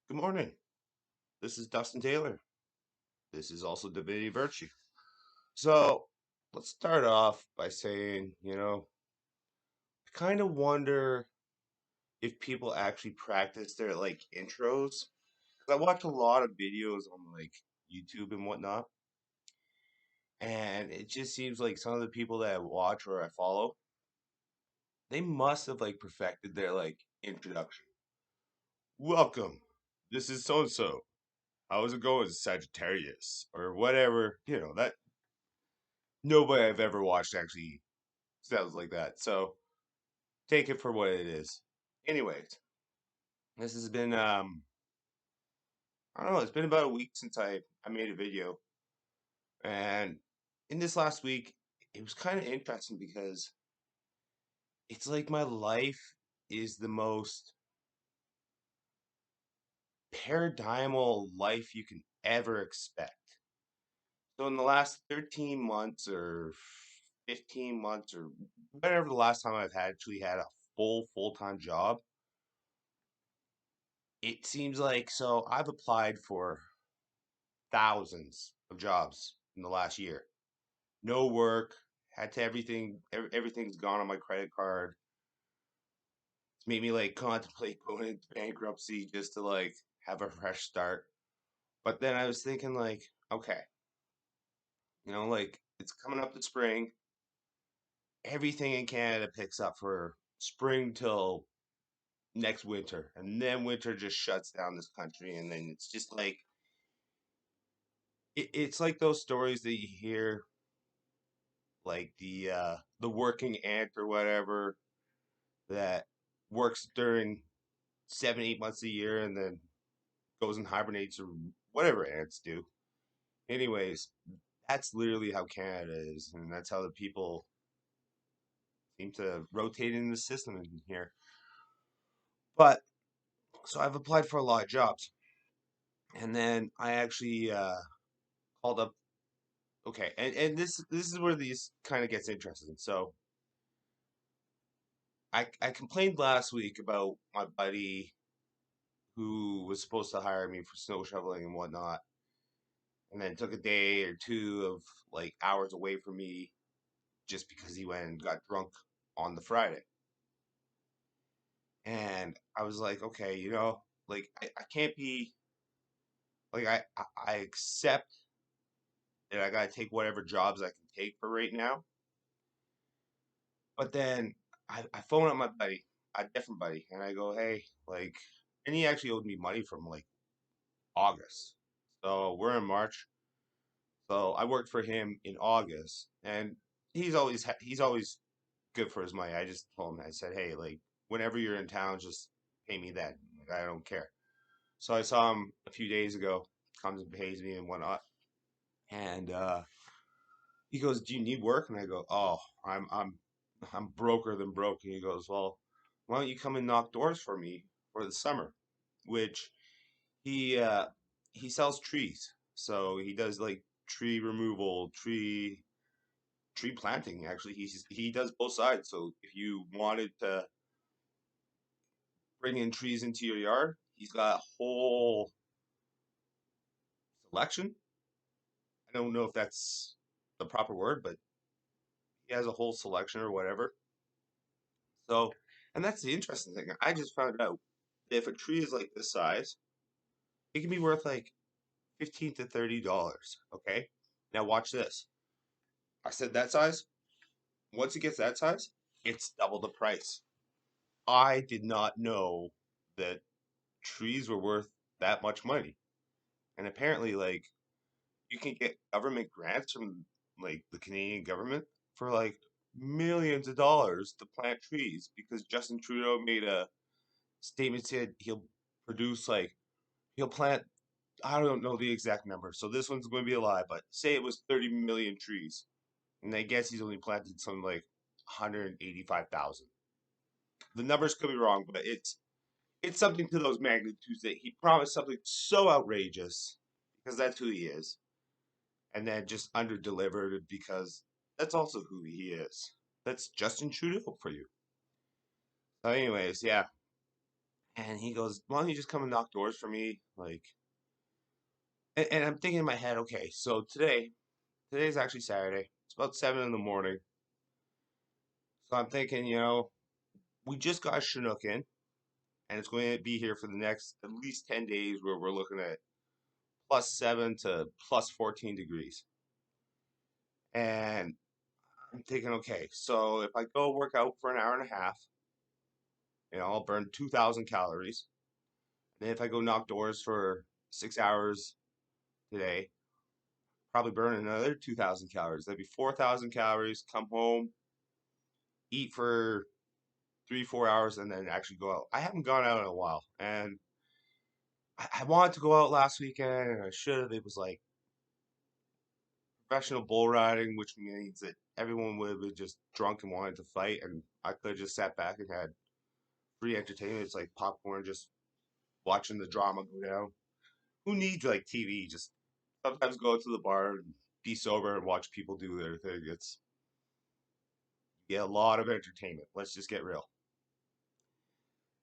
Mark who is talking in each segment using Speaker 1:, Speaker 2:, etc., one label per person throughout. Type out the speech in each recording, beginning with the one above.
Speaker 1: Good morning. This is Dustin Taylor. This is also Divinity Virtue. So let's start off by saying, I kind of wonder if people actually practice their intros. 'Cause I watch a lot of videos on YouTube and whatnot, and it just seems like some of the people that I watch or I follow, they must have perfected their introduction. Welcome. This is so and so. How's it going, Sagittarius? Or whatever, that nobody I've ever watched actually sounds like that. So take it for what it is. Anyways, this has been I don't know, it's been about a week since I made a video. And in this last week, it was kind of interesting because it's like my life is the most paradigmal life you can ever expect. So in the last 13 months or 15 months or whatever the last time I've actually had a full-time job, it seems like so I've applied for thousands of jobs in the last year. No work, had to everything's gone on my credit card. It's made me contemplate going into bankruptcy just to have a fresh start. But then I was thinking okay, it's coming up to spring. Everything in Canada picks up for spring till next winter, and then winter just shuts down this country, and then it's just it's like those stories that you hear, like the working ant or whatever that works during 7, 8 months a year and then goes and hibernates or whatever ants do. Anyways, that's literally how Canada is, and that's how the people seem to rotate in the system in here. But so I've applied for a lot of jobs, and then I actually called up. Okay, and this is where these kind of gets interesting. So I complained last week about my buddy who was supposed to hire me for snow shoveling and whatnot, and then took a day or two of hours away from me just because he went and got drunk on the Friday. And I was like, okay, I can't be I accept that I gotta take whatever jobs I can take for right now. But then I phone up my buddy, a different buddy, and I go, hey, and he actually owed me money from August. So we're in March. So I worked for him in August, and he's always good for his money. I just told him, I said, hey, whenever you're in town, just pay me then. I don't care. So I saw him a few days ago, comes and pays me and whatnot, and he goes, "Do you need work?" And I go, "Oh, I'm broker than broke." And he goes, "Well, why don't you come and knock doors for me for the summer?" Which he uh he sells trees, so he does tree removal, tree planting. Actually, he does both sides. So if you wanted to bring in trees into your yard, he's got a whole selection. I don't know if that's the proper word, but he has a whole selection or whatever. So, and that's the interesting thing. I just found out that if a tree is like this size, it can be worth like $15 to $30. Okay. Now watch this. I said that size. Once it gets that size, it's double the price. I did not know that trees were worth that much money. And apparently, you can get government grants from the Canadian government for millions of dollars to plant trees because Justin Trudeau made a statement said he'll produce he'll plant, I don't know the exact number, so this one's going to be a lie, but say it was 30 million trees, and I guess he's only planted something like 185,000. The numbers could be wrong, but it's something to those magnitudes that he promised something so outrageous because that's who he is, and then just under delivered because that's also who he is. That's Justin Trudeau for you. So, anyways, yeah. And he goes, "Why don't you just come and knock doors for me?" Like, and I'm thinking in my head, okay, so today's actually Saturday. It's about 7 in the morning. So I'm thinking, we just got Chinook in, and it's going to be here for the next at least 10 days where we're looking at +7 to +14 degrees. And I'm thinking, okay, so if I go work out for an hour and a half, I'll burn 2,000 calories. And then if I go knock doors for 6 hours today, probably burn another 2,000 calories. That'd be 4,000 calories. Come home, eat for 3, 4 hours, and then actually go out. I haven't gone out in a while, and I wanted to go out last weekend, and I should have. It was like professional bull riding, which means that everyone would have been just drunk and wanted to fight, and I could have just sat back and had free entertainment. It's like popcorn, just watching the drama go down. Who needs like TV? Just sometimes go to the bar and be sober and watch people do their thing. It's yeah, a lot of entertainment. Let's just get real.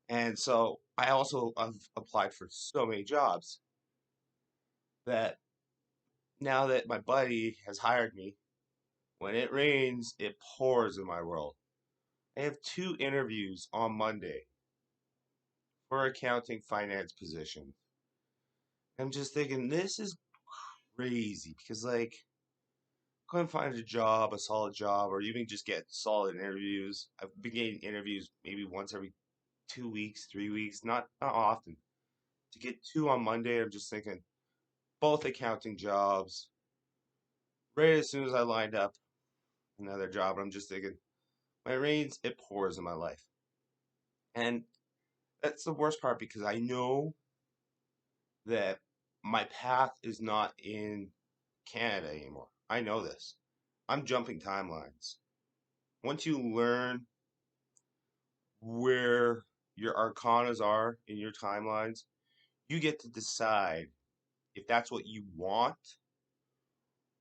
Speaker 1: And so I also have applied for so many jobs that now that my buddy has hired me, when it rains, it pours in my world. I have 2 interviews on Monday for accounting finance position. I'm just thinking this is crazy because like couldn't find a job, a solid job, or even just get solid interviews. I've been getting interviews maybe once every 2 weeks, 3 weeks, not often. To get two on Monday, I'm just thinking both accounting jobs. Right as soon as I lined up another job, I'm just thinking when it rains, it pours in my life. And that's the worst part because I know that my path is not in Canada anymore. I know this. I'm jumping timelines. Once you learn where your arcanas are in your timelines, you get to decide if that's what you want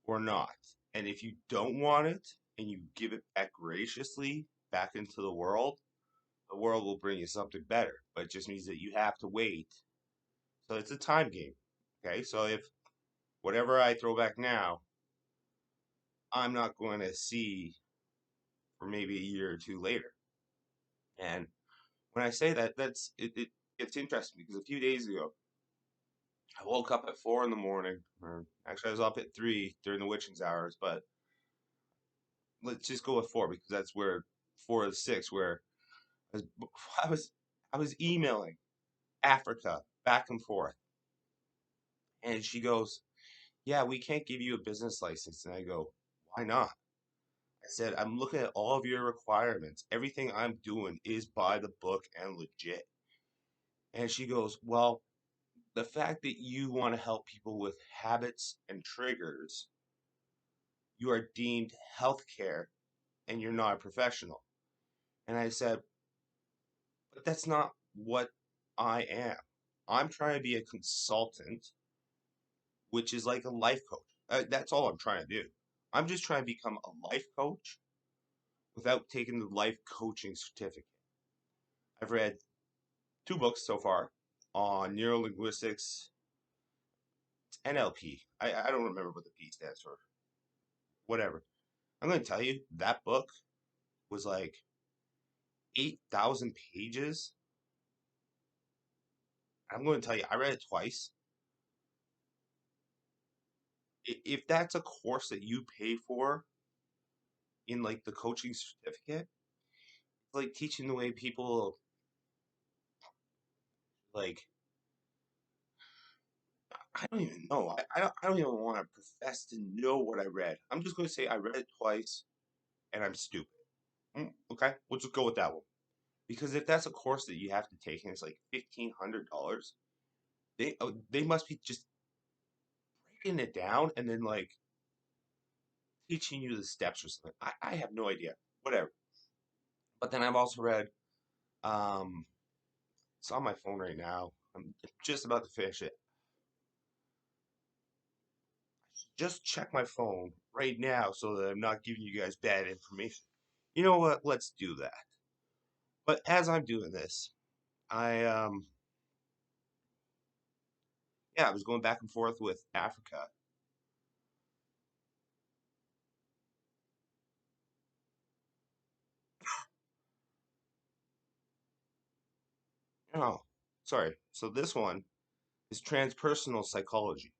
Speaker 1: or not. And if you don't want it and you give it back graciously back into the world will bring you something better. But it just means that you have to wait. So it's a time game. Okay, so if whatever I throw back now, I'm not going to see for maybe a year or two later. And when I say that, it's interesting because a few days ago, I woke up at 4 in the morning, or actually I was up at 3 during the witching's hours, but let's just go with 4 because that's where 4 of the 6 where I was I was I was emailing Africa back and forth, and she goes, "Yeah, we can't give you a business license," and I go, "Why not?" I said, "I'm looking at all of your requirements. Everything I'm doing is by the book and legit." And she goes, "Well, the fact that you want to help people with habits and triggers, you are deemed healthcare and you're not a professional." And I said, "But that's not what I am. I'm trying to be a consultant, which is like a life coach. That's all I'm trying to do. I'm just trying to become a life coach without taking the life coaching certificate. I've read 2 books so far on neurolinguistics, NLP. I don't remember what the P stands for. Whatever. I'm going to tell you, that book was like 8,000 pages. I'm going to tell you, I read it twice. If that's a course that you pay for in like the coaching certificate, it's like teaching the way people like I don't even know. I don't even want to profess to know what I read. I'm just going to say I read it twice and I'm stupid. Okay, we'll just go with that one. Because if that's a course that you have to take and it's like $1,500, they must be just breaking it down and then like teaching you the steps or something. I have no idea. Whatever. But then I've also read, um, it's on my phone right now. I'm just about to finish it. Just check my phone right now so that I'm not giving you guys bad information. You know what? Let's do that. But as I'm doing this, I yeah, I was going back and forth with Africa. Oh, sorry. So this one is transpersonal psychology.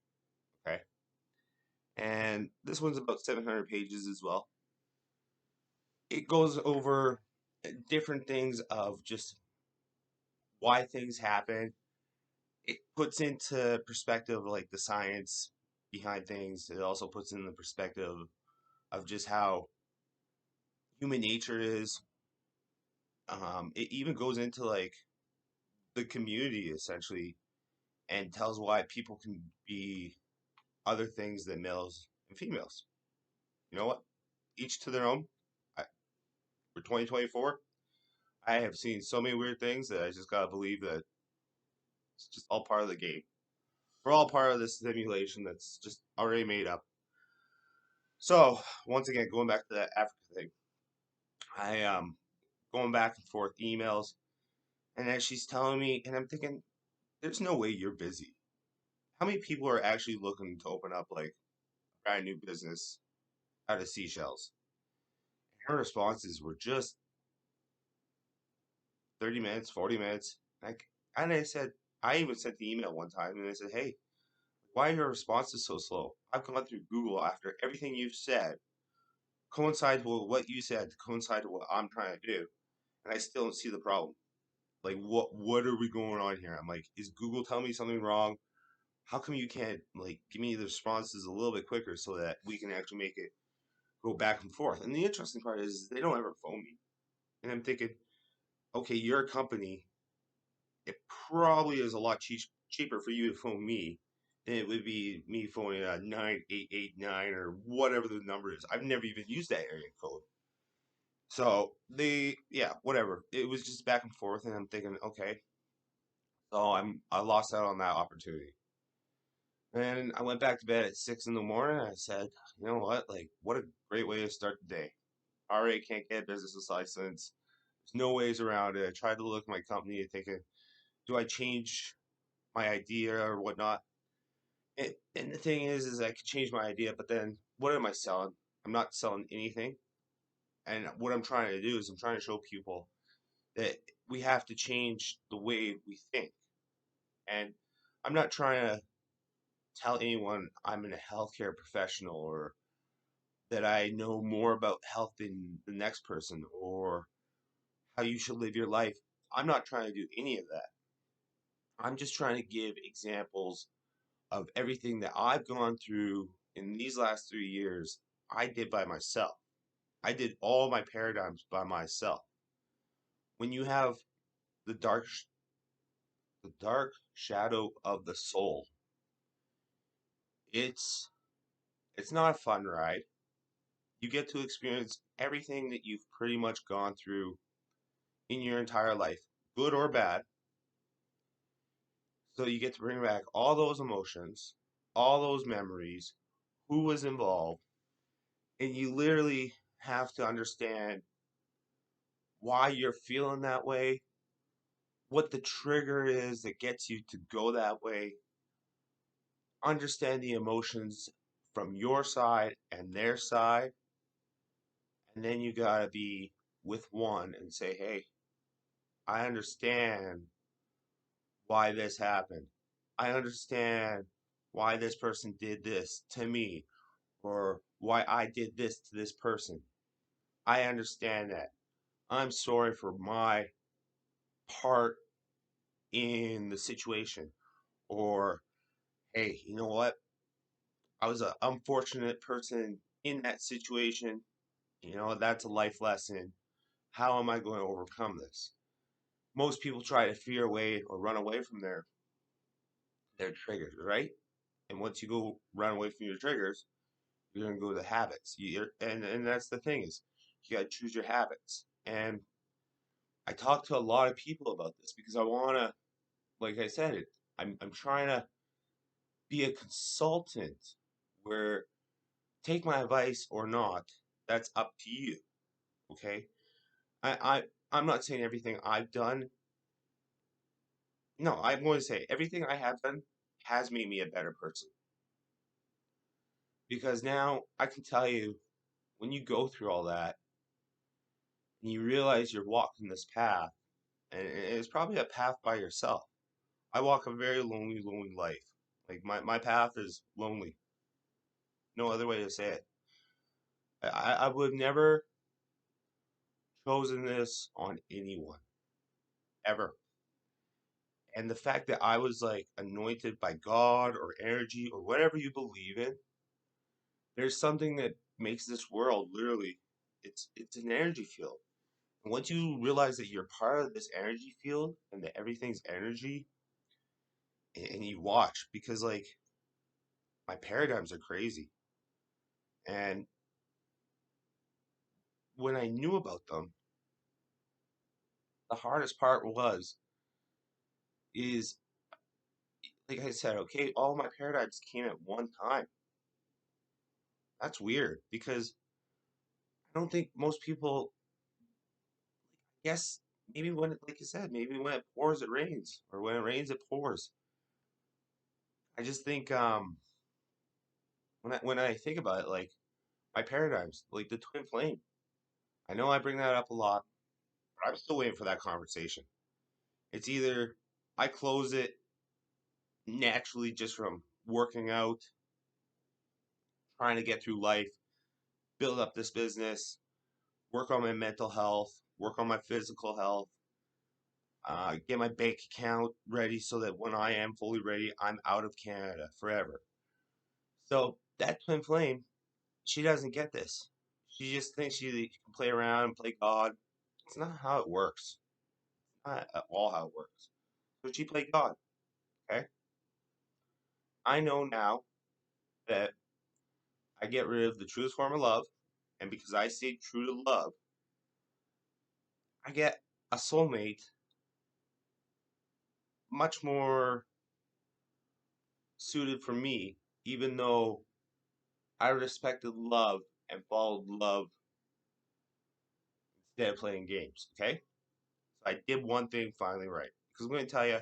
Speaker 1: Okay, and this one's about 700 pages as well. It goes over different things of just why things happen. It puts into perspective like the science behind things. It also puts in the perspective of just how human nature is. It even goes into like the community essentially and tells why people can be other things than males and females. You know what? Each to their own. I, for 2024, I have seen so many weird things that I just gotta believe that it's just all part of the game. We're all part of this simulation that's just already made up. So once again, going back to that Africa thing, I going back and forth emails, and as she's telling me, and I'm thinking, there's no way you're busy. How many people are actually looking to open up like a brand new business out of seashells? Her responses were just 30 minutes, 40 minutes. Like, and I said, I even sent the email one time and I said, hey, why are your responses so slow? I've gone through Google after everything you've said coincides with what you said to coincide with what I'm trying to do, and I still don't see the problem. Like, what are we going on here? I'm like, is Google telling me something wrong? How come you can't like give me the responses a little bit quicker so that we can actually make it go back and forth? And the interesting part is they don't ever phone me, and I'm thinking, okay, you're a company. It probably is a lot cheaper for you to phone me than it would be me phoning a 9889 or whatever the number is. I've never even used that area code. So yeah, whatever. It was just back and forth, and I'm thinking, okay, so I lost out on that opportunity. And I went back to bed at 6 in the morning. And I said, you know what? Like, what a great way to start the day. Already can't get a business license. There's no ways around it. I tried to look at my company thinking, do I change my idea or whatnot? And the thing is I could change my idea, but then what am I selling? I'm not selling anything. And what I'm trying to do is I'm trying to show people that we have to change the way we think. And I'm not trying to tell anyone I'm a healthcare professional or that I know more about health than the next person or how you should live your life. I'm not trying to do any of that. I'm just trying to give examples of everything that I've gone through in these last 3 years. I did by myself. I did all my paradigms by myself. When you have the dark shadow of the soul, it's it's not a fun ride. You get to experience everything that you've pretty much gone through in your entire life, good or bad. So you get to bring back all those emotions, all those memories, who was involved, and you literally have to understand why you're feeling that way, what the trigger is that gets you to go that way, understand the emotions from your side and their side, and then you gotta be with one and say, hey, I understand why this happened. I understand why this person did this to me or why I did this to this person. I understand that. I'm sorry for my part in the situation. Or, hey, you know what? I was an unfortunate person in that situation. You know, that's a life lesson. How am I going to overcome this? Most people try to fear away or run away from their triggers, right? And once you go run away from your triggers, you're gonna go to the habits. And that's the thing is, you gotta choose your habits. And I talk to a lot of people about this because I wanna, like I said, I'm trying to be a consultant where take my advice or not, that's up to you. Okay. I I'm not saying everything I've done No, I'm going to say everything I have done has made me a better person because now I can tell you when you go through all that and you realize you're walking this path, and it's probably a path by yourself. I walk a very lonely, lonely life. Like my path is lonely. No other way to say it. I would have never chosen this on anyone ever. And the fact that I was like anointed by God or energy or whatever you believe in, there's something that makes this world literally it's an energy field. And once you realize that you're part of this energy field and that everything's energy, and you watch because like my paradigms are crazy. And when I knew about them, the hardest part was is like I said, okay, all my paradigms came at one time. That's weird because I don't think most people, yes, maybe when it, like you said, maybe when it pours, it rains, or when it rains, it pours. I just think when I think about it, like my paradigms, like the twin flame. I know I bring that up a lot, but I'm still waiting for that conversation. It's either I close it naturally just from working out, trying to get through life, build up this business, work on my mental health, work on my physical health, get my bank account ready so that when I am fully ready, I'm out of Canada forever. So that twin flame, she doesn't get this. She just thinks she can play around and play God. It's not how it works. Not at all how it works. So she played God. Okay. I know now that I get rid of the truest form of love, and because I stay true to love, I get a soulmate much more suited for me, even though I respected love and followed love instead of playing games. Okay? So I did one thing finally right. Because I'm going to tell you,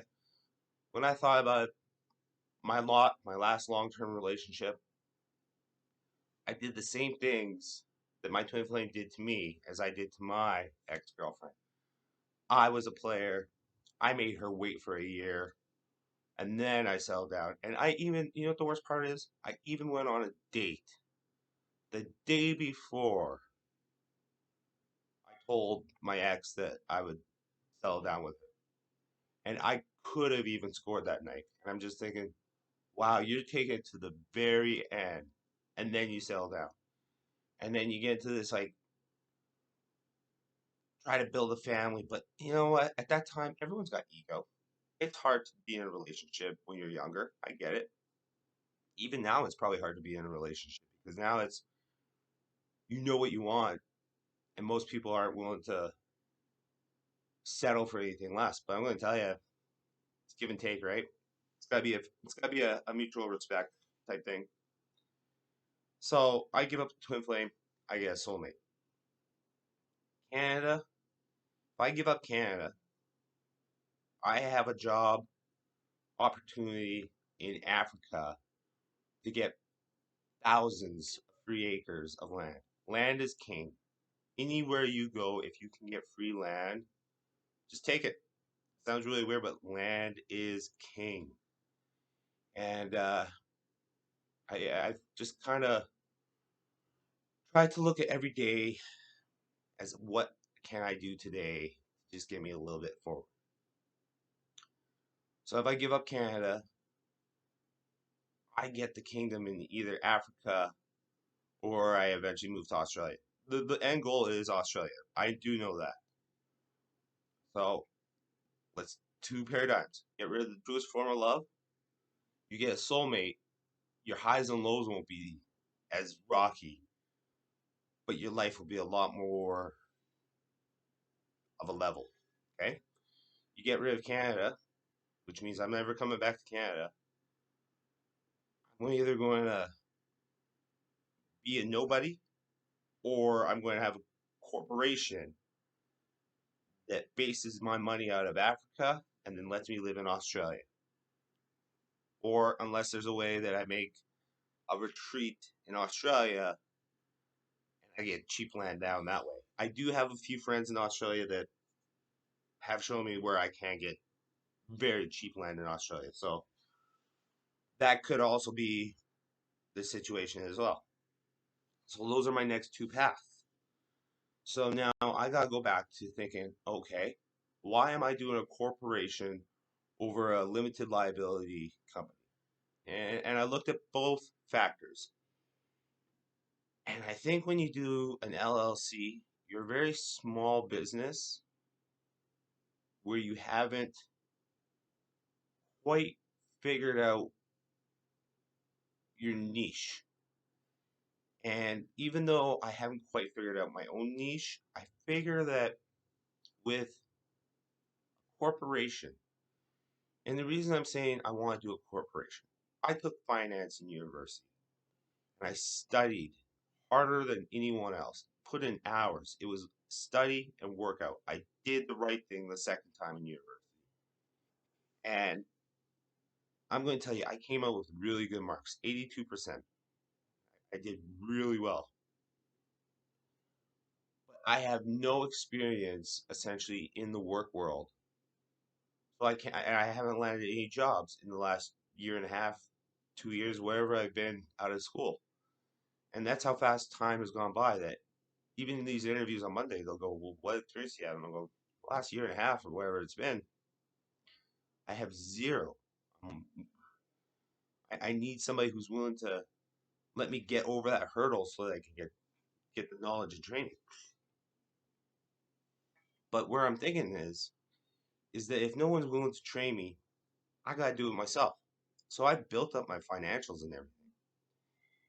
Speaker 1: when I thought about my last long term relationship, I did the same things that my twin flame did to me as I did to my ex girlfriend. I was a player. I made her wait for a year. And then I settled down. And I even, you know what the worst part is? I even went on a date the day before I told my ex that I would settle down with her. And I could have even scored that night. And I'm just thinking, wow, you're taking it to the very end. And then you settle down. And then you get into this like, try to build a family. But you know what? At that time, everyone's got ego. It's hard to be in a relationship when you're younger. I get it. Even now, it's probably hard to be in a relationship because now it's, you know what you want, and most people aren't willing to settle for anything less. But I'm going to tell you, it's give and take, right? It's got to be a mutual respect type thing. So I give up the twin flame, I get a soulmate. Canada, if I give up Canada, I have a job opportunity in Africa to get thousands of free acres of land. Land is king. Anywhere you go, if you can get free land, just take it. Sounds really weird, but land is king. And I've just kind of tried to look at every day as what can I do today to just get me a little bit forward. So if I give up Canada, I get the kingdom in either Africa or I eventually move to Australia. The end goal is Australia. I do know that. So let's two paradigms. Get rid of the truest form of love. You get a soulmate. Your highs and lows won't be as rocky, but your life will be a lot more of a level. Okay? You get rid of Canada, which means I'm never coming back to Canada. I'm either going to be a nobody or I'm going to have a corporation that bases my money out of Africa and then lets me live in Australia. Or unless there's a way that I make a retreat in Australia and I get cheap land down that way. I do have a few friends in Australia that have shown me where I can get very cheap land in Australia. So that could also be the situation as well. So those are my next two paths. So now I gotta go back to thinking, okay, why am I doing a corporation over a limited liability company? And I looked at both factors. And I think when you do an LLC, you're a very small business where you haven't quite figured out your niche. And even though I haven't quite figured out my own niche, I figure that with corporation, and the reason I'm saying I want to do a corporation, I took finance in university and I studied harder than anyone else, put in hours. It was study and workout. I did the right thing the second time in university. And I'm going to tell you, I came out with really good marks, 82%. I did really well. But I have no experience essentially in the work world. So I haven't landed any jobs in the last year and a half, 2 years, wherever I've been out of school. And that's how fast time has gone by that even in these interviews on Monday, they'll go, well, what experience do you have? And I'll go, last year and a half or whatever it's been, I have zero. Um, I need somebody who's willing to let me get over that hurdle so that I can get the knowledge and training. But where I'm thinking is that if no one's willing to train me, I gotta do it myself. So I built up my financials and everything.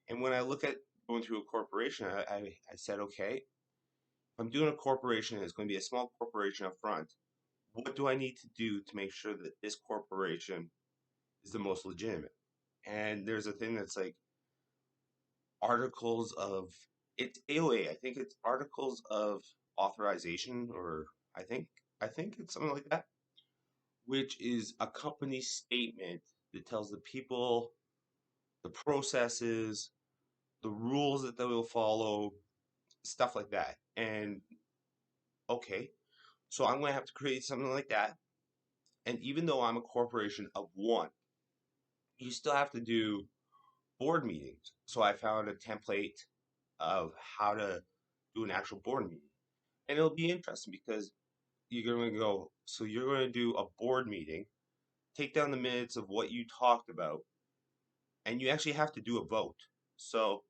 Speaker 1: And when I look at going through a corporation, I said, okay, if I'm doing a corporation, it's going to be a small corporation up front. What do I need to do to make sure that this corporation is the most legitimate? And there's a thing that's like articles of it's AOA. I think it's articles of authorization, or I think I think it's something like that, which is a company statement that tells the people the processes, the rules that they will follow, stuff like that. And okay, so I'm going to have to create something like that. And even though I'm a corporation of one, you still have to do board meetings. So I found a template of how to do an actual board meeting. And it'll be interesting because you're going to go, so you're going to do a board meeting, take down the minutes of what you talked about, and you actually have to do a vote. So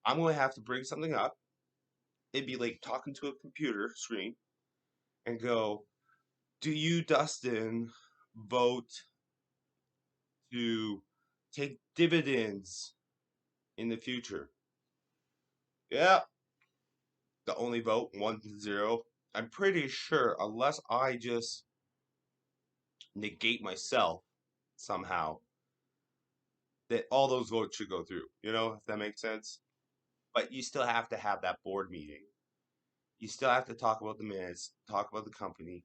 Speaker 1: I'm going to have to bring something up. It'd be like talking to a computer screen and go, do you, Dustin, vote to take dividends in the future? Yeah, the only vote, 1-0. I'm pretty sure, unless I just negate myself somehow, that all those votes should go through, if that makes sense. But you still have to have that board meeting. You still have to talk about the minutes, talk about the company.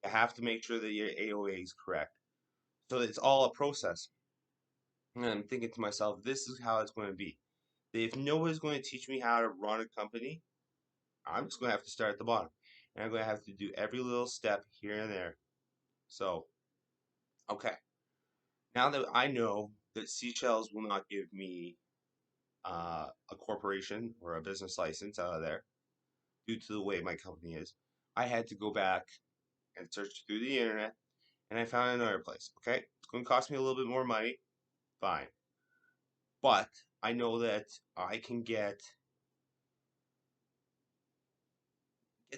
Speaker 1: You have to make sure that your AOA is correct. So it's all a process. And I'm thinking to myself, this is how it's going to be. If nobody's going to teach me how to run a company, I'm just going to have to start at the bottom. And I'm going to have to do every little step here and there. So, okay. Now that I know that Seychelles will not give me a corporation or a business license out of there due to the way my company is, I had to go back and search through the internet and I found another place. Okay. It's going to cost me a little bit more money. Fine. But I know that I can get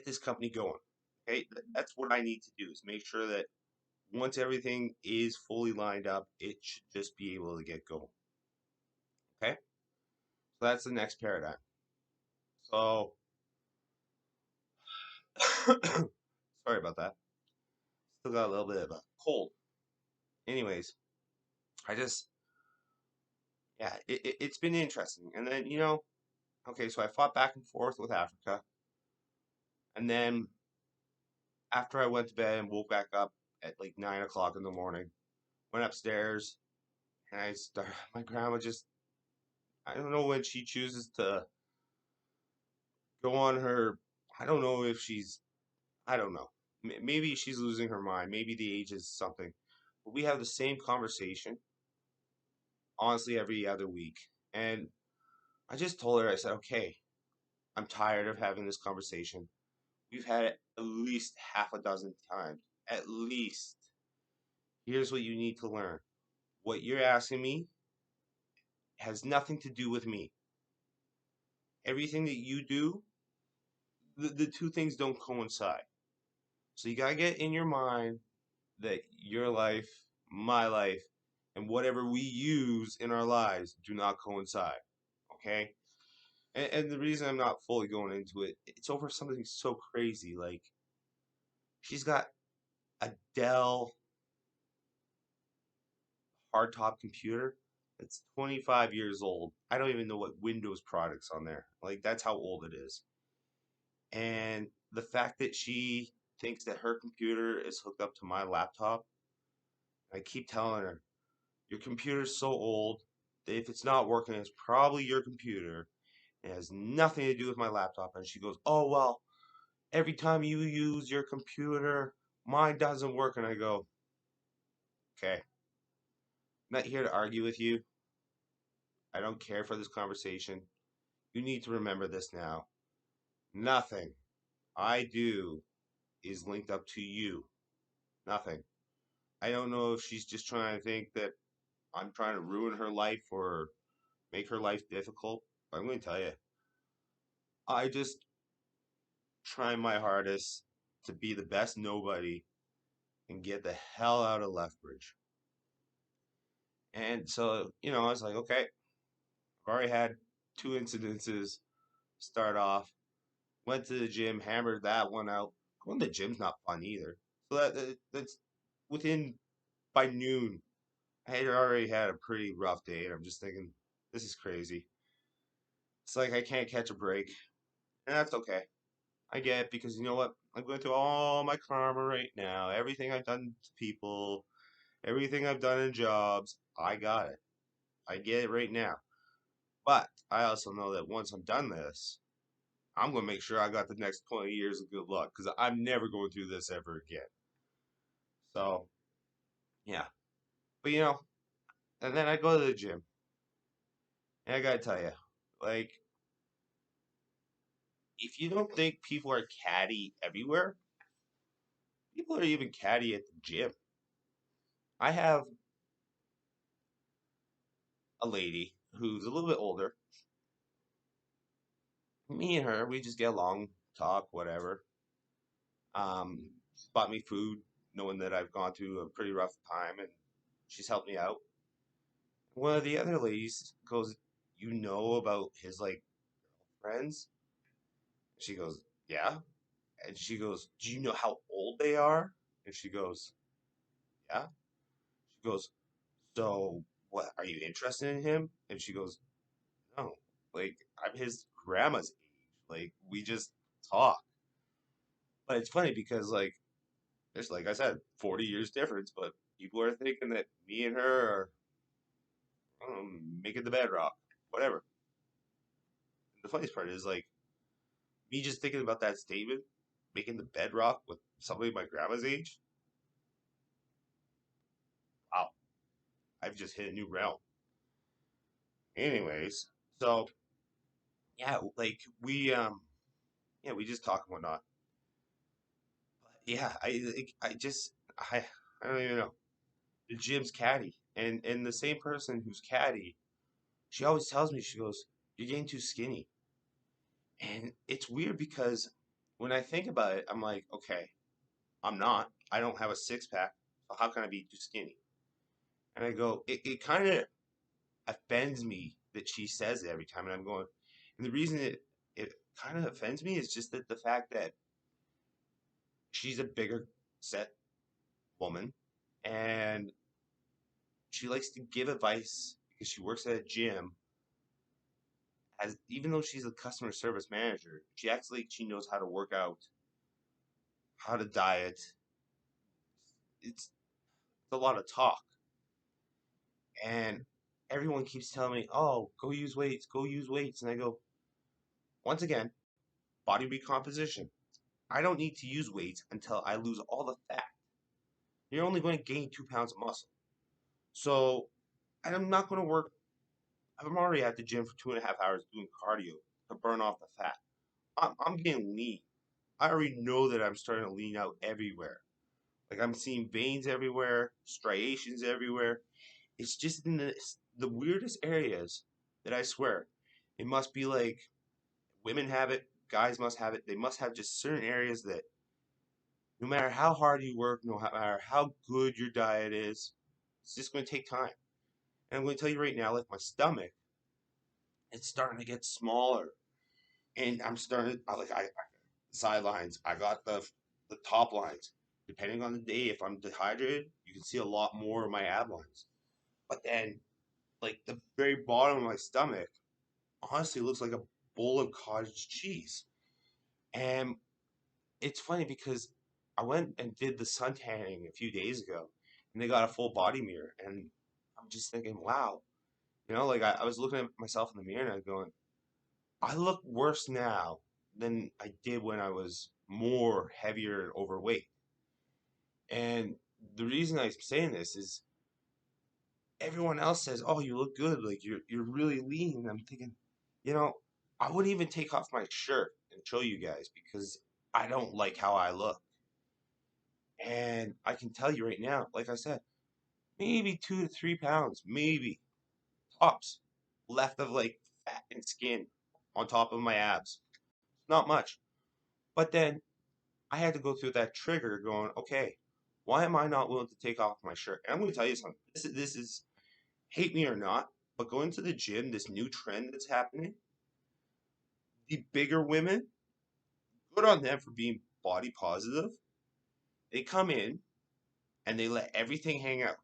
Speaker 1: this company going. Okay. That's what I need to do is make sure that once everything is fully lined up, it should just be able to get going. Okay. So that's the next paradigm. So, sorry about that. Still got a little bit of a cold. Anyways, I just, yeah, it's been interesting. And then, okay, so I fought back and forth with Africa. And then after I went to bed and woke back up at like 9 o'clock in the morning, went upstairs and I started. My grandma just, I don't know when she chooses to go on her. I don't know if she's, I don't know. Maybe she's losing her mind. Maybe the age is something. But we have the same conversation, honestly, every other week. And I just told her, I said, okay, I'm tired of having this conversation. We've had it at least half a dozen times. At least. Here's what you need to learn. What you're asking me has nothing to do with me. Everything that you do, the two things don't coincide. So you gotta get in your mind that your life, my life, and whatever we use in our lives do not coincide. Okay? And the reason I'm not fully going into it, it's over something so crazy. Like she's got a Dell hardtop computer that's 25 years old. I don't even know what Windows products on there. Like that's how old it is. And the fact that she thinks that her computer is hooked up to my laptop, I keep telling her, your computer's so old that if it's not working, it's probably your computer. It has nothing to do with my laptop. And she goes, oh, well, every time you use your computer, mine doesn't work. And I go, okay, I'm not here to argue with you. I don't care for this conversation. You need to remember this now. Nothing I do is linked up to you. Nothing. I don't know if she's just trying to think that I'm trying to ruin her life or make her life difficult. I'm going to tell you, I just try my hardest to be the best nobody and get the hell out of Lethbridge. And so, I was like, okay, I've already had two incidences start off. Went to the gym, hammered that one out. Going to the gym's not fun either. So that's within by noon. I had already had a pretty rough day, and I'm just thinking, this is crazy. It's like I can't catch a break, and that's okay. I get it because you know what? I'm going through all my karma right now. Everything I've done to people, everything I've done in jobs, I got it. I get it right now. But I also know that once I'm done this, I'm going to make sure I got the next 20 years of good luck because I'm never going through this ever again. So, yeah. But, and then I go to the gym. And I got to tell you, like, if you don't think people are catty everywhere, people are even catty at the gym. I have a lady who's a little bit older. Me and her, we just get along, talk, whatever. Um, bought me food, knowing that I've gone through a pretty rough time, and she's helped me out. One of the other ladies goes, "You know about his like friends?" She goes, "Yeah." And she goes, "Do you know how old they are?" And she goes, "Yeah." She goes, "So what? Are you interested in him?" And she goes, "No. Like I'm his grandma's age. Like we just talk." But it's funny because there's like I said, 40 years difference, but people are thinking that me and her are I don't know, making the bedrock, whatever. And the funniest part is like me just thinking about that statement, making the bedrock with somebody my grandma's age. Wow, I've just hit a new realm. Anyways, so yeah, like yeah, we just talk and whatnot. But yeah, I just I don't even know. The gym's catty, and the same person who's catty, she always tells me she goes, "You're getting too skinny," and it's weird because when I think about it, I'm like, okay, I'm not. I don't have a six pack, so how can I be too skinny? And I go, it kind of offends me that she says it every time, and I'm going, and the reason it kind of offends me is just that the fact that she's a bigger set woman, and she likes to give advice because she works at a gym. As even though she's a customer service manager, she acts like she knows how to work out how to diet. It's a lot of talk, and everyone keeps telling me, "Oh, go use weights," and I go, once again, body recomposition. I don't need to use weights until I lose all the fat. You're only going to gain 2 pounds of muscle. So I'm not going to work. I'm already at the gym for 2.5 hours doing cardio to burn off the fat. I'm getting lean. I already know that I'm starting to lean out everywhere. Like I'm seeing veins everywhere, striations everywhere. It's just in the weirdest areas that I swear. It must be like women have it, guys must have it. They must have just certain areas that no matter how hard you work, no matter how good your diet is, it's just going to take time. And I'm going to tell you right now, like my stomach, it's starting to get smaller, and I'm starting like I sidelines. I got the top lines. Depending on the day, if I'm dehydrated, you can see a lot more of my ab lines. But then, like the very bottom of my stomach, honestly looks like a bowl of cottage cheese. And it's funny because I went and did the sun tanning a few days ago, and they got a full body mirror, and I'm just thinking, wow, like I was looking at myself in the mirror and I was going, I look worse now than I did when I was more heavier and overweight. And the reason I'm saying this is everyone else says, "Oh, you look good. Like you're really lean." And I'm thinking, you know, I wouldn't even take off my shirt and show you guys because I don't like how I look. And I can tell you right now, like I said, maybe 2 to 3 pounds, maybe tops, left of like fat and skin on top of my abs. Not much. But then I had to go through that trigger going, okay, why am I not willing to take off my shirt? And I'm going to tell you something. This is hate me or not, but going to the gym, this new trend that's happening, the bigger women, good on them for being body positive. They come in and they let everything hang out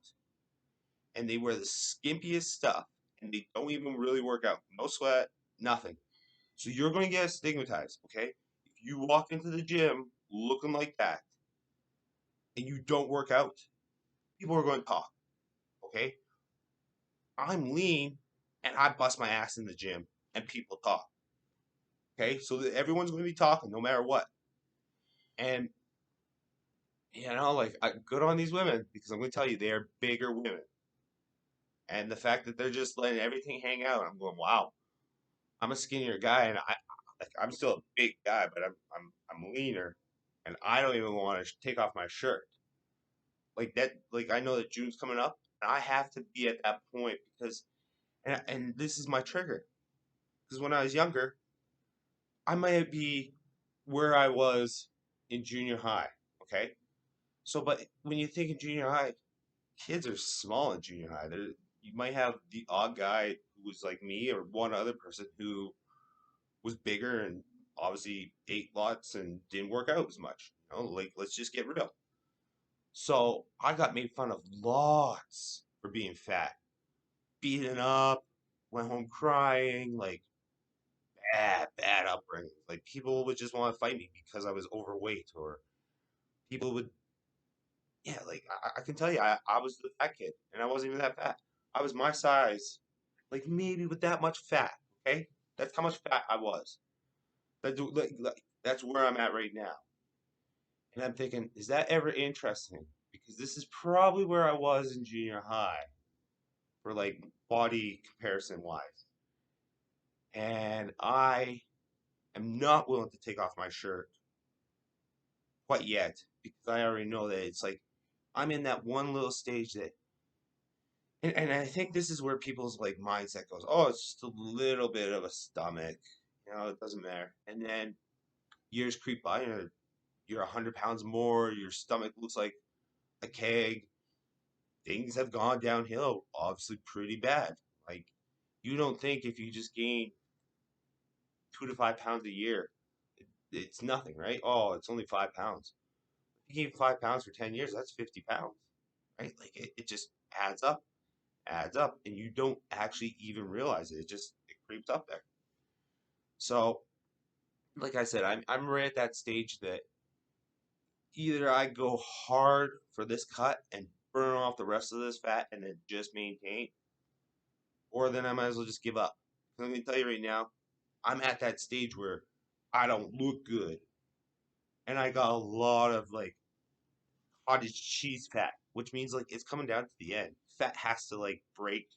Speaker 1: and they wear the skimpiest stuff and they don't even really work out. No sweat, nothing. So you're going to get stigmatized, okay? If you walk into the gym looking like that and you don't work out, people are going to talk, okay? I'm lean and I bust my ass in the gym and people talk. Okay, so that everyone's going to be talking no matter what. And like good on these women because I'm going to tell you they are bigger women. And the fact that they're just letting everything hang out, I'm going, wow. I'm a skinnier guy, and I'm still a big guy, but I'm leaner, and I don't even want to take off my shirt like that. Like I know that June's coming up, and I have to be at that point because, and this is my trigger because when I was younger, I might be where I was in junior high. Okay. So, but when you think in junior high, kids are small in junior high. You might have the odd guy who was like me or one other person who was bigger and obviously ate lots and didn't work out as much. Like let's just get real. So I got made fun of lots for being fat, beaten up, went home crying, like bad upbringing. Like people would just want to fight me because I was overweight, or people would, yeah, like I can tell you, I was the fat kid, and I wasn't even that fat. I was my size, like maybe with that much fat. Okay, that's how much fat I was. That's where I'm at right now, and I'm thinking, is that ever interesting? Because this is probably where I was in junior high for like body comparison wise, and I am not willing to take off my shirt quite yet because I already know that it's like I'm in that one little stage that, and I think this is where people's like mindset goes, oh, it's just a little bit of a stomach, it doesn't matter. And then years creep by, and you're 100 pounds more, your stomach looks like a keg. Things have gone downhill, obviously pretty bad. Like you don't think if you just gain 2 to 5 pounds a year, it's nothing, right? Oh, it's only 5 pounds. If you gain 5 pounds for 10 years, that's 50 pounds, right? Like it just adds up, and you don't actually even realize it. It creeps up there. So, like I said, I'm right at that stage that either I go hard for this cut and burn off the rest of this fat and then just maintain, or then I might as well just give up. Let me tell you right now, I'm at that stage where I don't look good, and I got a lot of like cottage cheese fat, which means like it's coming down to the end. Fat has to like break,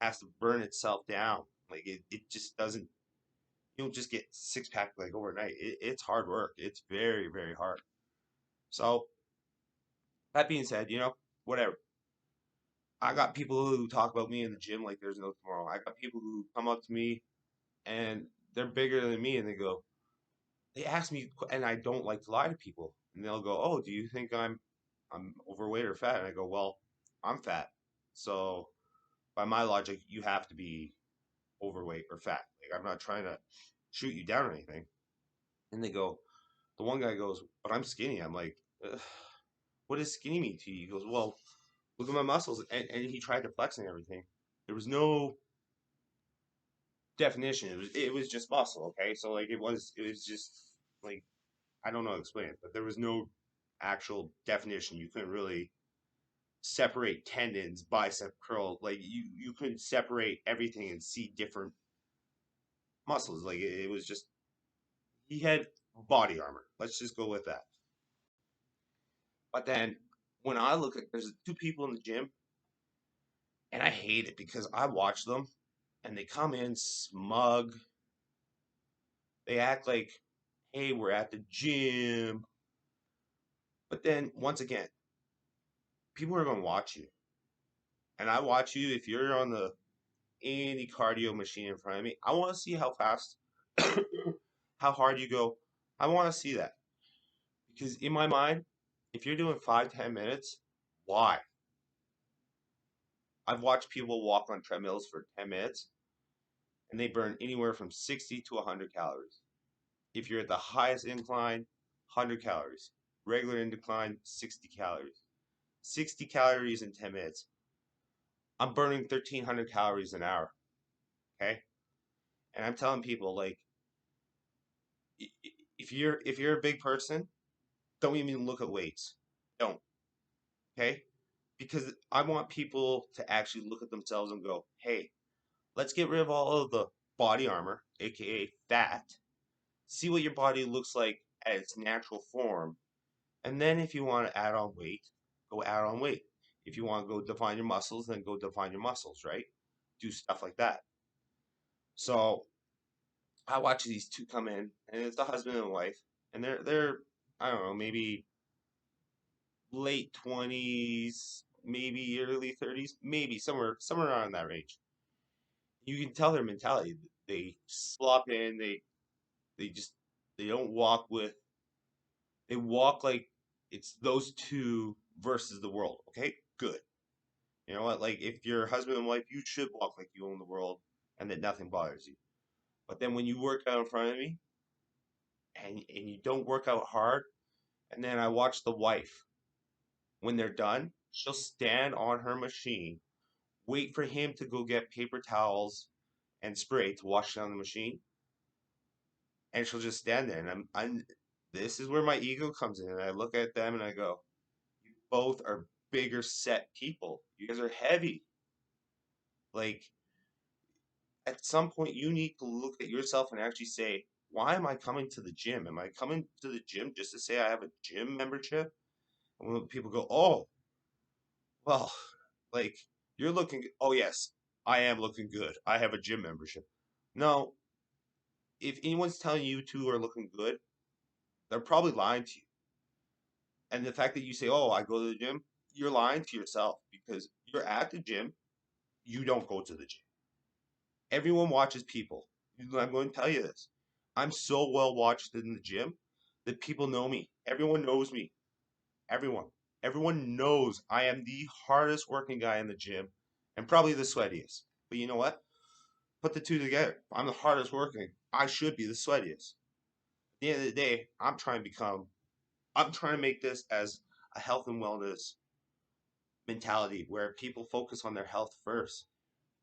Speaker 1: has to burn itself down. Like it just doesn't. You don't just get six pack like overnight. It's hard work. It's very very hard. So that being said, whatever. I got people who talk about me in the gym like there's no tomorrow. I got people who come up to me and they're bigger than me and they ask me, and I don't like to lie to people. And they'll go, "Oh, do you think I'm overweight or fat?" And I go, "Well, I'm fat. So by my logic, you have to be overweight or fat. Like I'm not trying to shoot you down or anything." And they go, the one guy goes, "But I'm skinny." I'm like, "Ugh, what does skinny mean to you?" He goes, "Well, look at my muscles." And he tried to flex and everything. There was no definition. It was just muscle. Okay, so like it was just like I don't know how to explain it, but there was no actual definition. You couldn't really separate tendons, bicep curl. Like you couldn't separate everything and see different muscles. Like it was just he had body armor. Let's just go with that. But then when I look at there's two people in the gym and I hate it because I watch them and they come in smug. They act like, hey, we're at the gym. But then once again, people are gonna watch you. And I watch you if you're on the any cardio machine in front of me. I want to see how fast, how hard you go. I want to see that because in my mind, if you're doing 5, 10 minutes, why? I've watched people walk on treadmills for 10 minutes and they burn anywhere from 60 to 100 calories. If you're at the highest incline, 100 calories. Regular incline, 60 calories. 60 calories in 10 minutes. I'm burning 1,300 calories an hour. Okay. And I'm telling people, like, if you're a big person, don't even look at weights. Don't. Okay. Because I want people to actually look at themselves and go, hey, let's get rid of all of the body armor, aka fat. See what your body looks like at its natural form. And then if you want to add on weight, go add on weight. If you want to go define your muscles, then go define your muscles, right? Do stuff like that. So I watch these two come in, and it's a husband and wife, and they're I don't know, maybe late 20s, maybe early 30s, maybe somewhere around that range. You can tell their mentality. They slop in, they just they don't walk with they walk like it's those two versus the world. Okay? Good. You know what? Like if you're husband and wife, you should walk like you own the world and that nothing bothers you. But then when you work out in front of me and you don't work out hard, and then I watch the wife when they're done, she'll stand on her machine, wait for him to go get paper towels and spray to wash down the machine, and she'll just stand there. And I'm this is where my ego comes in. And I look at them and I go, you both are bigger set people. You guys are heavy. Like at some point you need to look at yourself and actually say, why am I coming to the gym? Am I coming to the gym just to say I have a gym membership? And when people go, oh, well, like you're looking, oh, yes, I am looking good. I have a gym membership. No, if anyone's telling you two are looking good, they're probably lying to you. And the fact that you say, oh, I go to the gym, you're lying to yourself because you're at the gym, you don't go to the gym. Everyone watches people. I'm going to tell you this. I'm so well watched in the gym that people know me. Everyone knows me. Everyone. Everyone knows I am the hardest working guy in the gym and probably the sweatiest. But you know what? Put the two together. If I'm the hardest working, I should be the sweatiest. At the end of the day, I'm trying to make this as a health and wellness mentality where people focus on their health first.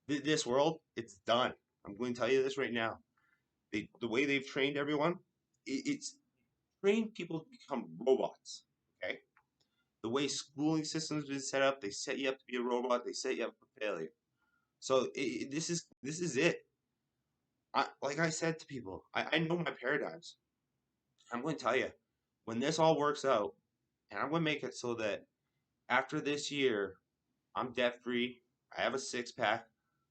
Speaker 1: This world, it's done. I'm going to tell you this right now. The way they've trained everyone, it's train people to become robots. Okay, the way schooling systems been set up, they set you up to be a robot. They set you up for failure. So this is it. Like I said to people, I know my paradigms. I'm going to tell you, when this all works out, and I'm going to make it so that after this year, I'm debt free. I have a six pack.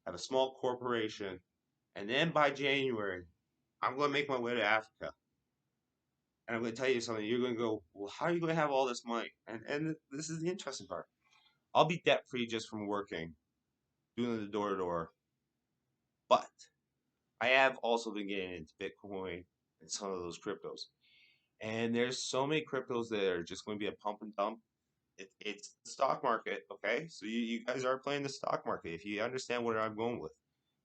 Speaker 1: I have a small corporation, and then by January, I'm going to make my way to Africa. And I'm going to tell you something. You're going to go, well, how are you going to have all this money? And this is the interesting part. I'll be debt free just from working, doing the door to door. But I have also been getting into Bitcoin and some of those cryptos. And there's so many cryptos that are just going to be a pump and dump. It's the stock market, okay? So you guys are playing the stock market. If you understand what I'm going with,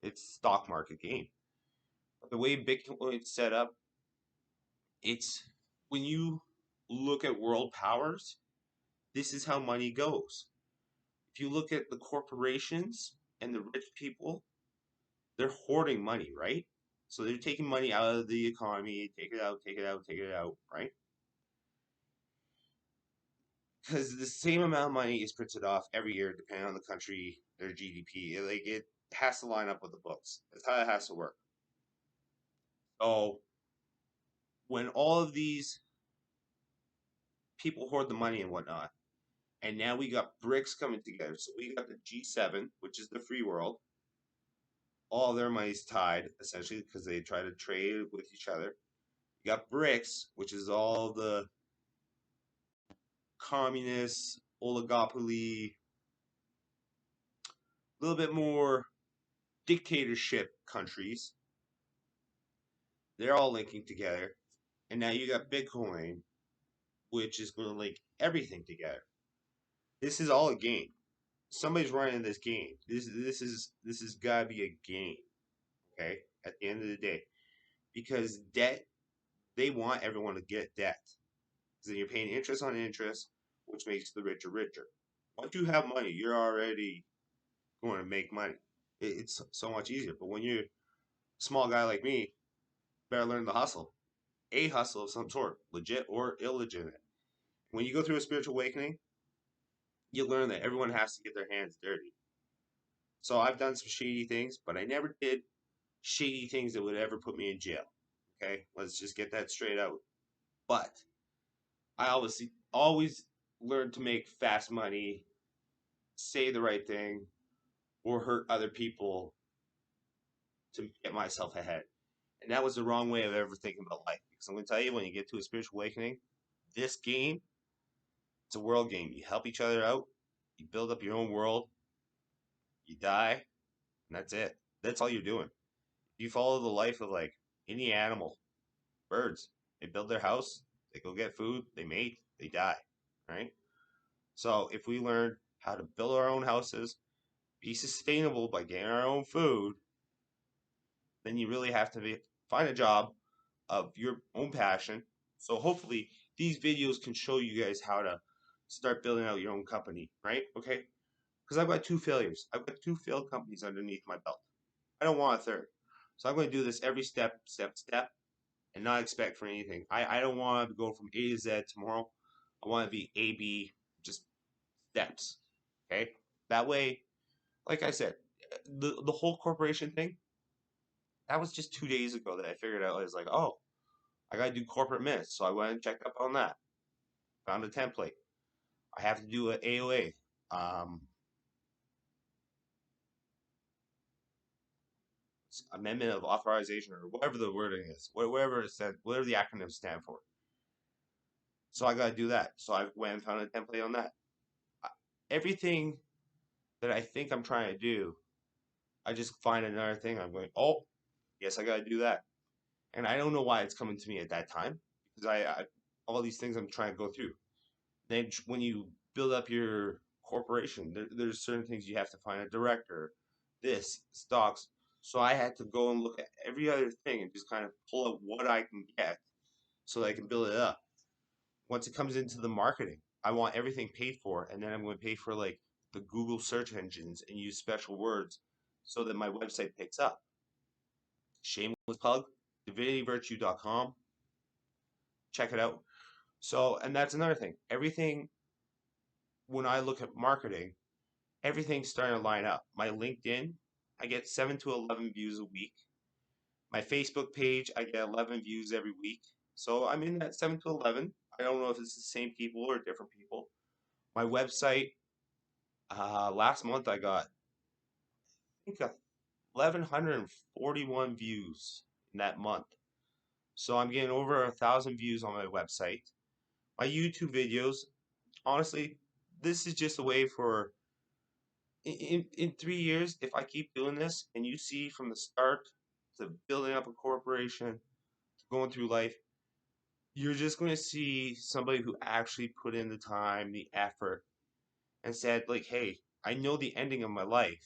Speaker 1: it's stock market game. But the way Bitcoin's set up, it's when you look at world powers, this is how money goes. If you look at the corporations and the rich people, they're hoarding money, right? So they're taking money out of the economy, take it out, take it out, take it out, right? Because the same amount of money is printed off every year, depending on the country, their GDP. Like it has to line up with the books. That's how it has to work. So when all of these people hoard the money and whatnot, and now we got BRICS coming together. So we got the G7, which is the free world. All their money's tied essentially because they try to trade with each other. You got BRICS, which is all the communist, oligopoly, a little bit more dictatorship countries. They're all linking together. And now you got Bitcoin, which is going to link everything together. This is all a game. Somebody's running this game. This is gotta be a game. Okay, at the end of the day, because debt, they want everyone to get debt. Because then you're paying interest on interest, which makes the richer richer. Once you have money, you're already going to make money. It's so much easier. But when you're a small guy like me, better learn the hustle. A hustle of some sort, legit or illegitimate. When you go through a spiritual awakening, you learn that everyone has to get their hands dirty. So I've done some shady things, but I never did shady things that would ever put me in jail. Okay, let's just get that straight out. But I obviously always learned to make fast money, say the right thing, or hurt other people to get myself ahead. And that was the wrong way of ever thinking about life. Because I'm going to tell you, when you get to a spiritual awakening, this game, it's a world game. You help each other out, you build up your own world, you die, and that's it. That's all you're doing. You follow the life of like any animal, birds. They build their house, they go get food, they mate, they die. Right? So if we learn how to build our own houses, be sustainable by getting our own food, then you really have to find a job of your own passion. So hopefully these videos can show you guys how to start building out your own company, right? Okay? Because I've got two failures. I've got two failed companies underneath my belt. I don't want a third. So I'm going to do this every step, and not expect for anything. I don't want to go from A to Z tomorrow. I want to be A, B, just steps. Okay? That way, like I said, the whole corporation thing, that was just 2 days ago that I figured out. I was like, oh, I got to do corporate minutes. So I went and checked up on that. Found a template. I have to do an AOA. Amendment of authorization, or whatever the wording is, whatever it said, whatever the acronyms stand for. So I got to do that. So I went and found a template on that. Everything that I think I'm trying to do, I just find another thing. I'm going, oh, yes, I got to do that. And I don't know why it's coming to me at that time, because I all these things I'm trying to go through. Then when you build up your corporation, there's certain things you have to find a director, this stocks. So I had to go and look at every other thing and just kind of pull out what I can get so that I can build it up. Once it comes into the marketing, I want everything paid for, and then I'm going to pay for like the Google search engines and use special words so that my website picks up. Shameless plug, divinityvirtue.com. check it out. So, and that's another thing. Everything, when I look at marketing, everything's starting to line up. My LinkedIn, I get 7 to 11 views a week. My Facebook page, I get 11 views every week. So I'm in that 7 to 11. I don't know if it's the same people or different people. My website, last month I got, I think, 1,141 views in that month. So I'm getting over 1,000 views on my website. My YouTube videos, honestly, this is just a way for in 3 years, if I keep doing this and you see from the start to building up a corporation to going through life, you're just going to see somebody who actually put in the time, the effort, and said, like, hey, I know the ending of my life,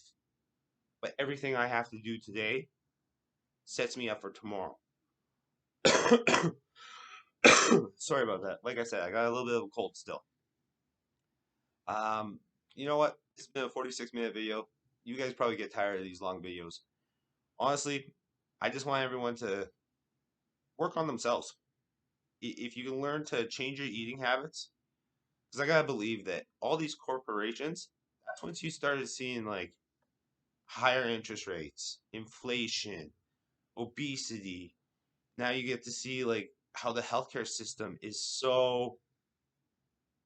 Speaker 1: but everything I have to do today sets me up for tomorrow. Sorry about that. Like I said, I got a little bit of a cold still. Um, you know what? It's been a 46-minute video. You guys probably get tired of these long videos. Honestly, I just want everyone to work on themselves. If you can learn to change your eating habits, because I gotta believe that all these corporations, that's once you started seeing like higher interest rates, inflation, obesity. Now you get to see like how the healthcare system is so,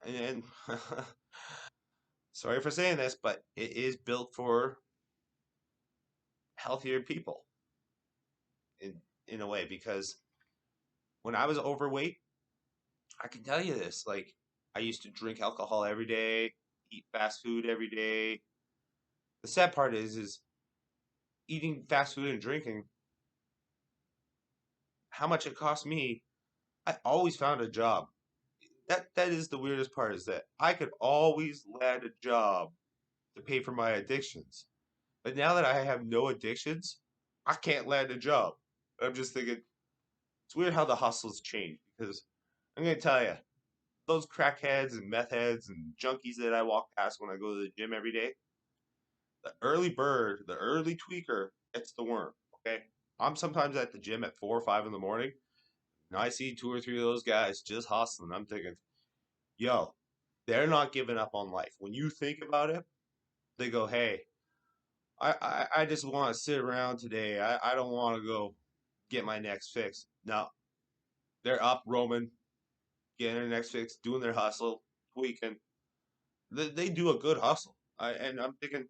Speaker 1: and sorry for saying this, but it is built for healthier people in in a way. Because when I was overweight, I can tell you this, like I used to drink alcohol every day, eat fast food every day. The sad part is eating fast food and drinking, how much it cost me. I always found a job. That is the weirdest part, is that I could always land a job to pay for my addictions. But now that I have no addictions, I can't land a job. I'm just thinking, it's weird how the hustles change, because I'm gonna tell you, those crackheads and meth heads and junkies that I walk past when I go to the gym every day, the early bird, the early tweaker gets the worm. Okay, I'm sometimes at the gym at 4 or 5 in the morning, and I see two or three of those guys just hustling. I'm thinking, yo, they're not giving up on life. When you think about it, they go, hey, I just want to sit around today. I don't want to go get my next fix. No, they're up roaming, getting their next fix, doing their hustle, tweaking. They do a good hustle. And I'm thinking,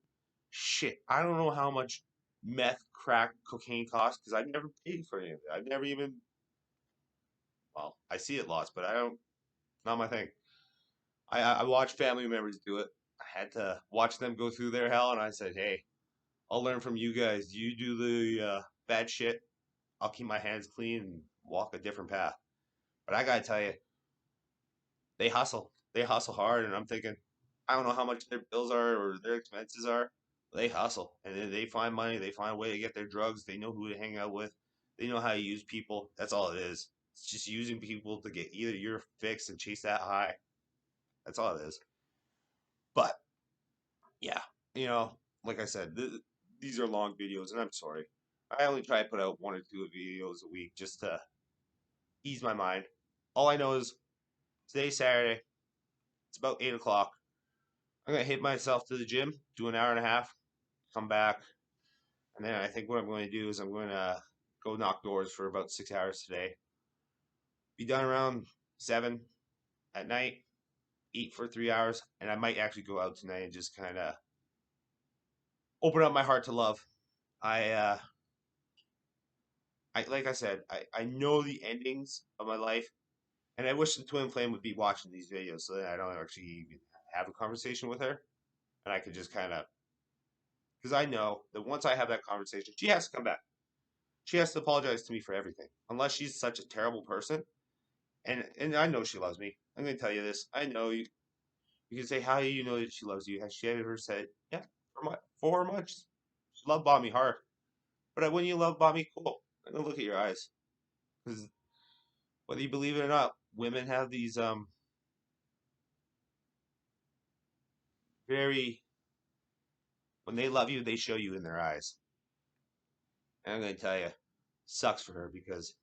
Speaker 1: shit, I don't know how much meth, crack, cocaine costs, because I've never paid for any of it. I've never even, well, I see it lots, but I don't, not my thing. I watch family members do it. I had to watch them go through their hell, and I said, hey, I'll learn from you guys. You do the bad shit. I'll keep my hands clean and walk a different path. But I gotta tell you, they hustle. They hustle hard, and I'm thinking, I don't know how much their bills are or their expenses are. They hustle, and then they find money. They find a way to get their drugs. They know who to hang out with. They know how to use people. That's all it is. It's just using people to get either your fix and chase that high. That's all it is. But yeah, you know, like I said, these are long videos, and I'm sorry. I only try to put out 1 or 2 videos a week just to ease my mind. All I know is today's Saturday. It's about 8 o'clock. I'm gonna hit myself to the gym, do an hour and a half, come back, and then I think what I'm going to do is I'm going to go knock doors for about 6 hours today. Be done around 7 at night. Eat for 3 hours, and I might actually go out tonight and just kind of open up my heart to love. I I like I said, I know the endings of my life, and I wish the twin flame would be watching these videos so that I don't actually even have a conversation with her, and I could just kind of, because I know that once I have that conversation, she has to come back. She has to apologize to me for everything, unless she's such a terrible person. And I know she loves me. I'm gonna tell you this. I know you. You can say, how do you know that she loves you? Has she ever said, yeah, for much? She love bombed me hard, but when you love bomb me, cool. I'm gonna look at your eyes, because whether you believe it or not, women have these very, when they love you, they show you in their eyes. And I'm gonna tell you, sucks for her, because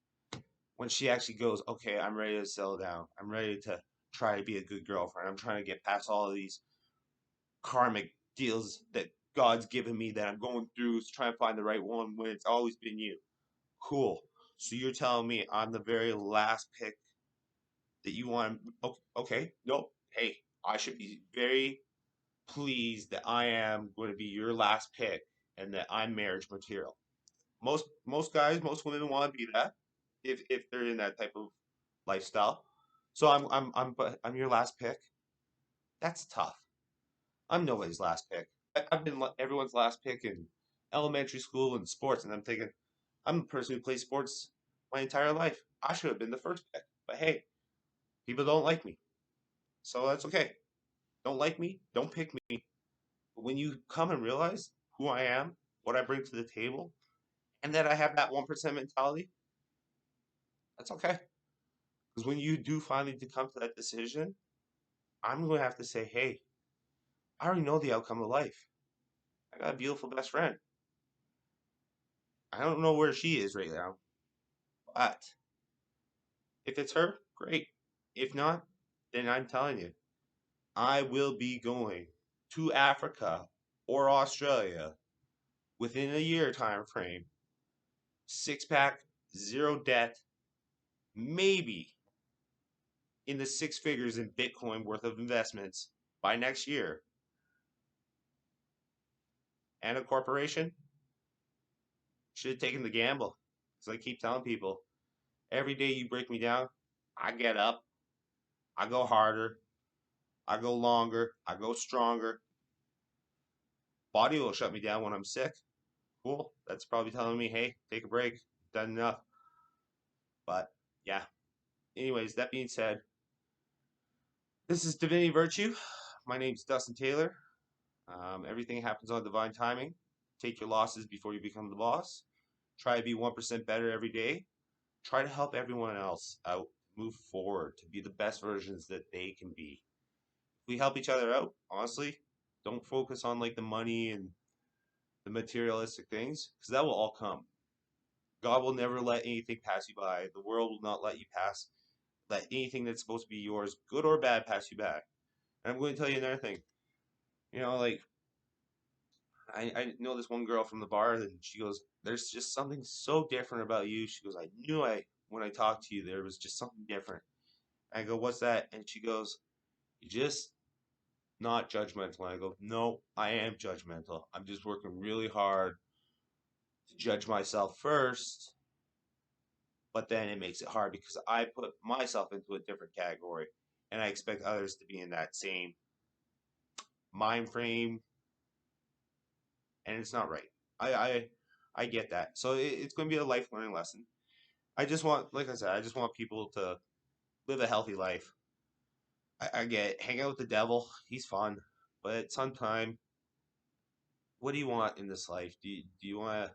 Speaker 1: when she actually goes, okay, I'm ready to settle down. I'm ready to try to be a good girlfriend. I'm trying to get past all of these karmic deals that God's given me that I'm going through to try and find the right one when it's always been you. Cool. So you're telling me I'm the very last pick that you want? Okay, no. Hey, I should be very pleased that I am going to be your last pick and that I'm marriage material. Most guys, most women want to be that if they're in that type of lifestyle. So I'm your last pick. That's tough. I'm nobody's last pick. I've been everyone's last pick in elementary school and sports, and I'm thinking I'm the person who plays sports my entire life. I should have been the first pick, but hey, people don't like me, so that's okay. Don't like me, don't pick me. But when you come and realize who I am, what I bring to the table, and that I have that 1% mentality, that's okay. Because when you do finally to come to that decision, I'm going to have to say, hey, I already know the outcome of life. I got a beautiful best friend. I don't know where she is right now, but if it's her, great. If not, then I'm telling you, I will be going to Africa or Australia within a year time frame. Six pack, zero debt, maybe in the six figures in Bitcoin worth of investments by next year. And a corporation should have taken the gamble. Because I keep telling people, every day you break me down, I get up, I go harder, I go longer, I go stronger. Body will shut me down when I'm sick. Cool. That's probably telling me, hey, take a break. Done enough. But yeah. Anyways, that being said, this is Divinity Virtue. My name's Dustin Taylor. Everything happens on divine timing. Take your losses before you become the boss. Try to be 1% better every day. Try to help everyone else out, move forward to be the best versions that they can be. If we help each other out, honestly, don't focus on like the money and the materialistic things because that will all come. God will never let anything pass you by. The world will not let anything that's supposed to be yours, good or bad, pass you by. And I'm going to tell you another thing. Like I know this one girl from the bar, and she goes, "There's just something so different about you." She goes, "I knew I when I talked to you, there was just something different." I go, "What's that?" And she goes, "You just not judgmental." And I go, "No, I am judgmental. I'm just working really hard to judge myself first, but then it makes it hard because I put myself into a different category, and I expect others to be in that same mind frame, and it's not right." I I, I get that, so it's going to be a life learning lesson. I just want, like I said, I just want people to live a healthy life. I get hang out with the devil; he's fun, but at some time, what do you want in this life? Do you want to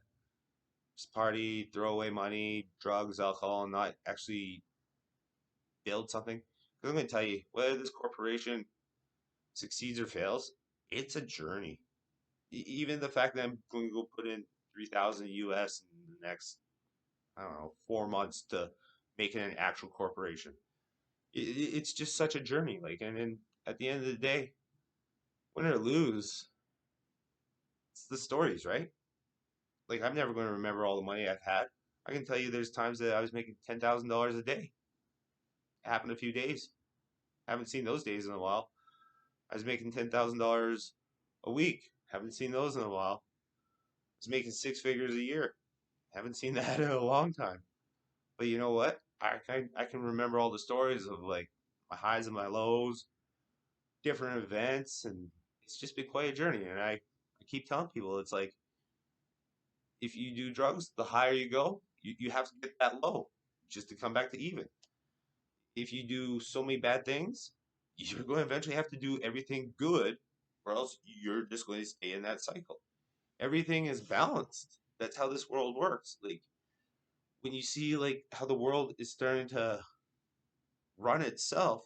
Speaker 1: just party, throw away money, drugs, alcohol, and not actually build something? 'Cause I'm going to tell you, whether this corporation succeeds or fails, it's a journey. Even the fact that I'm going to go put in 3,000 US in the next, I don't know, 4 months to make it an actual corporation. It's just such a journey. Like, and then at the end of the day, win or lose, it's the stories, right? Like, I'm never going to remember all the money I've had. I can tell you there's times that I was making $10,000 a day. It happened a few days. I haven't seen those days in a while. I was making $10,000 a week. Haven't seen those in a while. I was making six figures a year. Haven't seen that in a long time. But you know what? I can remember all the stories of like my highs and my lows, different events, and it's just been quite a journey. And I keep telling people it's like if you do drugs, the higher you go, you have to get that low just to come back to even. If you do so many bad things, you're going to eventually have to do everything good, or else you're just going to stay in that cycle. Everything is balanced. That's how this world works. Like when you see like how the world is starting to run itself,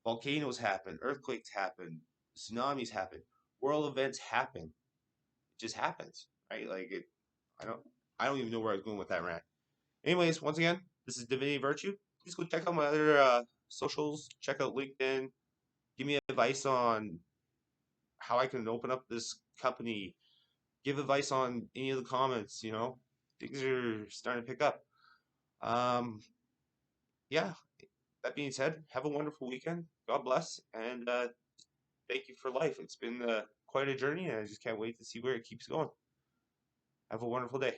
Speaker 1: volcanoes happen, earthquakes happen, tsunamis happen, world events happen. It just happens, right? Like it. I don't. I don't even know where I was going with that rant. Anyways, once again, This is Divinity Virtue. Please go check out my other socials. Check out LinkedIn. Give me advice on how I can open up this company. Give advice on any of the comments. Things are starting to pick up. Um, yeah. That being said, have a wonderful weekend. God bless, and thank you for life. It's been quite a journey, and I just can't wait to see where it keeps going. Have a wonderful day.